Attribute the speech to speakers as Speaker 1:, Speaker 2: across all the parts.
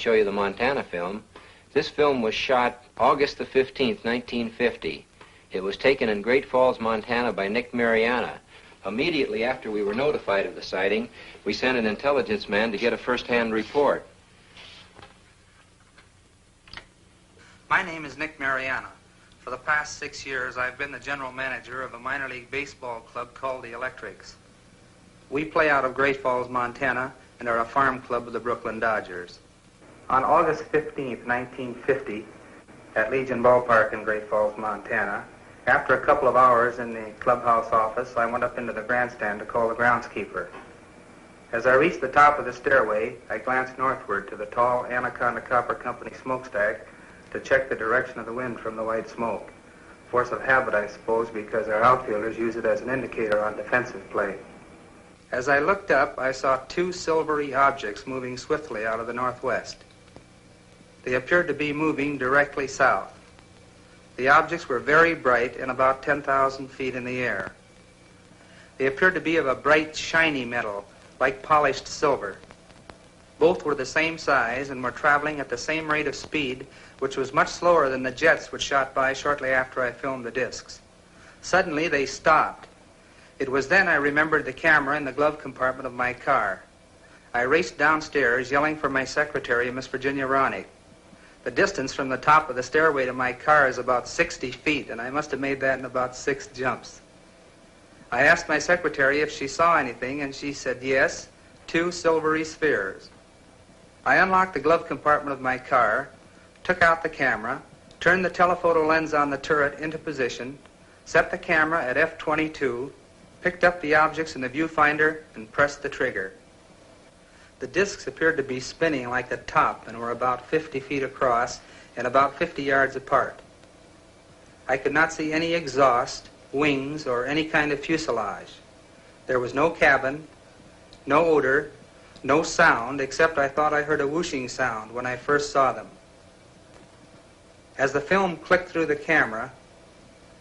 Speaker 1: show you the Montana film. This film was shot August the 15th, 1950. It was taken in Great Falls, Montana by Nick Mariana. Immediately after we were notified of the sighting, we sent an intelligence man to get a first-hand report.
Speaker 2: My name is Nick Mariana. For the past 6 years, I've been the general manager of a minor league baseball club called the Selectrics. We play out of Great Falls, Montana, and are a farm club of the Brooklyn Dodgers. On August 15th, 1950, at Legion Ballpark in Great Falls, Montana, after a couple of hours in the clubhouse office, I went up into the grandstand to call the groundskeeper. As I reached the top of the stairway, I glanced northward to the tall Anaconda Copper Company smokestack to check the direction of the wind from the white smoke. Force of habit, I suppose, because our outfielders use it as an indicator on defensive play. As I looked up, I saw two silvery objects moving swiftly out of the northwest. They appeared to be moving directly south. The objects were very bright and about 10,000 feet in the air. They appeared to be of a bright, shiny metal, like polished silver. Both were the same size and were traveling at the same rate of speed, which was much slower than the jets which shot by shortly after I filmed the discs. Suddenly, they stopped. It was then I remembered the camera in the glove compartment of my car. I raced downstairs, yelling for my secretary, Miss Virginia Ronick. The distance from the top of the stairway to my car is about 60 feet, and I must have made that in about 6 jumps. I asked my secretary if she saw anything, and she said yes, 2 silvery spheres. I unlocked the glove compartment of my car, took out the camera, turned the telephoto lens on the turret into position, set the camera at f/22, picked up the objects in the viewfinder, and pressed the trigger. The discs appeared to be spinning like the top and were about 50 feet across and about 50 yards apart. I could not see any exhaust, wings, or any kind of fuselage. There was no cabin, no odor, no sound, except I thought I heard a whooshing sound when I first saw them. As the film clicked through the camera,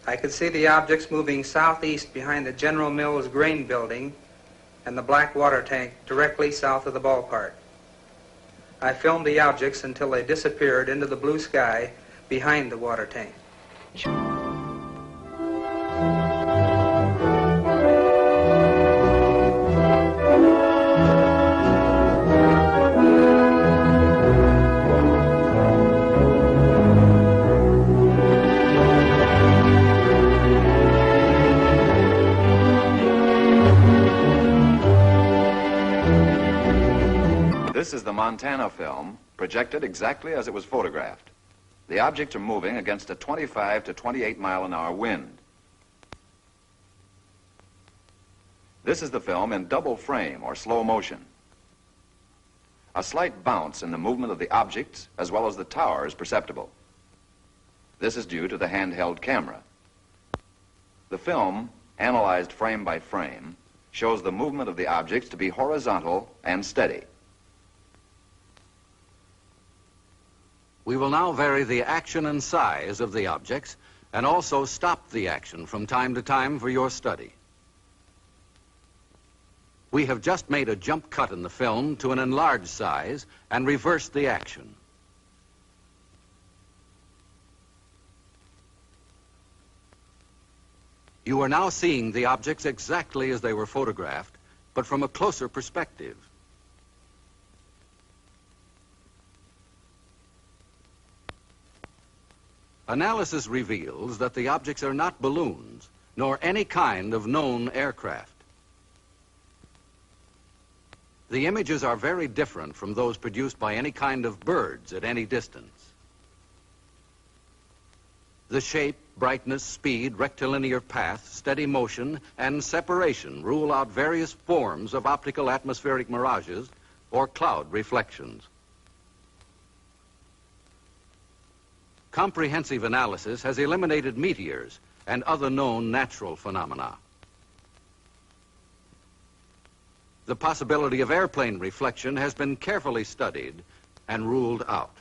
Speaker 2: I could see the objects moving southeast behind the General Mills grain building and the black water tank directly south of the ballpark. I filmed the objects until they disappeared into the blue sky behind the water tank.
Speaker 3: This is the Montana film, projected exactly as it was photographed. The objects are moving against a 25 to 28 mile an hour wind. This is the film in double frame or slow motion. A slight bounce in the movement of the objects as well as the tower is perceptible. This is due to the handheld camera. The film, analyzed frame by frame, shows the movement of the objects to be horizontal and steady.
Speaker 4: We will now vary the action and size of the objects and also stop the action from time to time for your study. We have just made a jump cut in the film to an enlarged size and reversed the action. You are now seeing the objects exactly as they were photographed, but from a closer perspective. Analysis reveals that the objects are not balloons, nor any kind of known aircraft. The images are very different from those produced by any kind of birds at any distance. The shape, brightness, speed, rectilinear path, steady motion, and separation rule out various forms of optical atmospheric mirages or cloud reflections. Comprehensive analysis has eliminated meteors and other known natural phenomena. The possibility of airplane reflection has been carefully studied and ruled out.